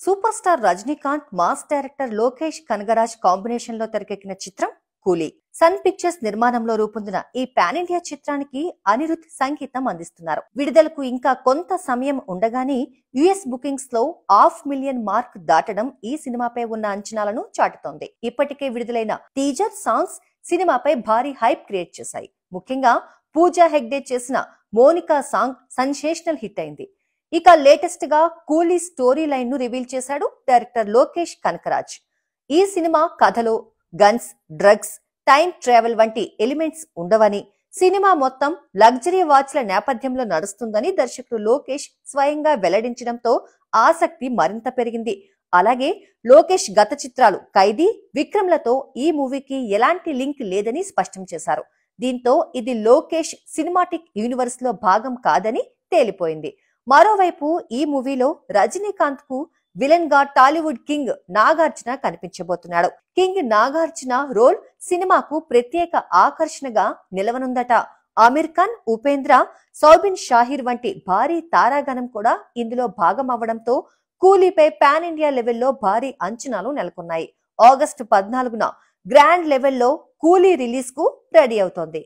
Super star Rajinikanth mass director Lokesh Kanagaraj combination లో తెరకెక్కిన చిత్రం కూలీ. సన్ పిక్చర్స్ నిర్మాణంలో రూపొందిన ఈ పాన్ ఇండియా చిత్రానికి అనిరుద్ సంగీతం అందిస్తున్నారు. విడుదలకు ఇంకా కొంత సమయం ఉండగానే యుఎస్ బుకింగ్స్ లో 500,000 మార్క్ దాటడం ఈ సినిమాపై ఉన్న అంచనాలను చాటుతోంది. ఇప్పటికే విడుదలైన టీజర్ సాంగ్స్ సినిమాపై భారీ హైప్ క్రియేట్ చేశాయి. ముఖ్యంగా పూజా హెగ్డే చేసిన మోనికా సాంగ్ సెన్సేషనల్ హిట్ అయింది. ఇక లేటెస్ట్ గా కూలీ స్టోరీ లైన్ ను రివీల్ చేశాడు డైరెక్టర్ లోకేష్ కనకరాజ్. ఈ సినిమా కథలో గన్స్, డ్రగ్స్, టైం ట్రావెల్ వంటి ఎలిమెంట్స్ ఉండవని, సినిమా మొత్తం లగ్జరీ వాచ్ల నేపథ్యంలో నడుస్తుందని దర్శకుడు లోకేష్ స్వయంగా వెల్లడించడంతో ఆసక్తి మరింత పెరిగింది. అలాగే లోకేష్ గత చిత్రాలు ఖైదీ, విక్రమ్లతో ఈ మూవీకి ఎలాంటి లింక్ లేదని స్పష్టం చేశారు. దీంతో ఇది లోకేష్ సినిమాటిక్ యూనివర్స్ లో భాగం కాదని తేలిపోయింది. మరోవైపు ఈ మూవీలో రజనీకాంత్ కు విలన్ గా టాలీవుడ్ కింగ్ నాగార్జున కనిపించబోతున్నాడు. కింగ్ నాగార్జున రోల్ సినిమాకు ప్రత్యేక ఆకర్షణగా నిలవనుందట. ఆమిర్ ఖాన్, ఉపేంద్ర, సౌబిన్ షాహిర్ వంటి భారీ తారాగణం కూడా ఇందులో భాగం అవ్వడంతో కూలీపై పాన్ ఇండియా లెవెల్లో భారీ అంచనాలు నెలకొన్నాయి. ఆగస్టు 14న గ్రాండ్ లెవెల్లో కూలీ రిలీజ్ కు రెడీ అవుతోంది.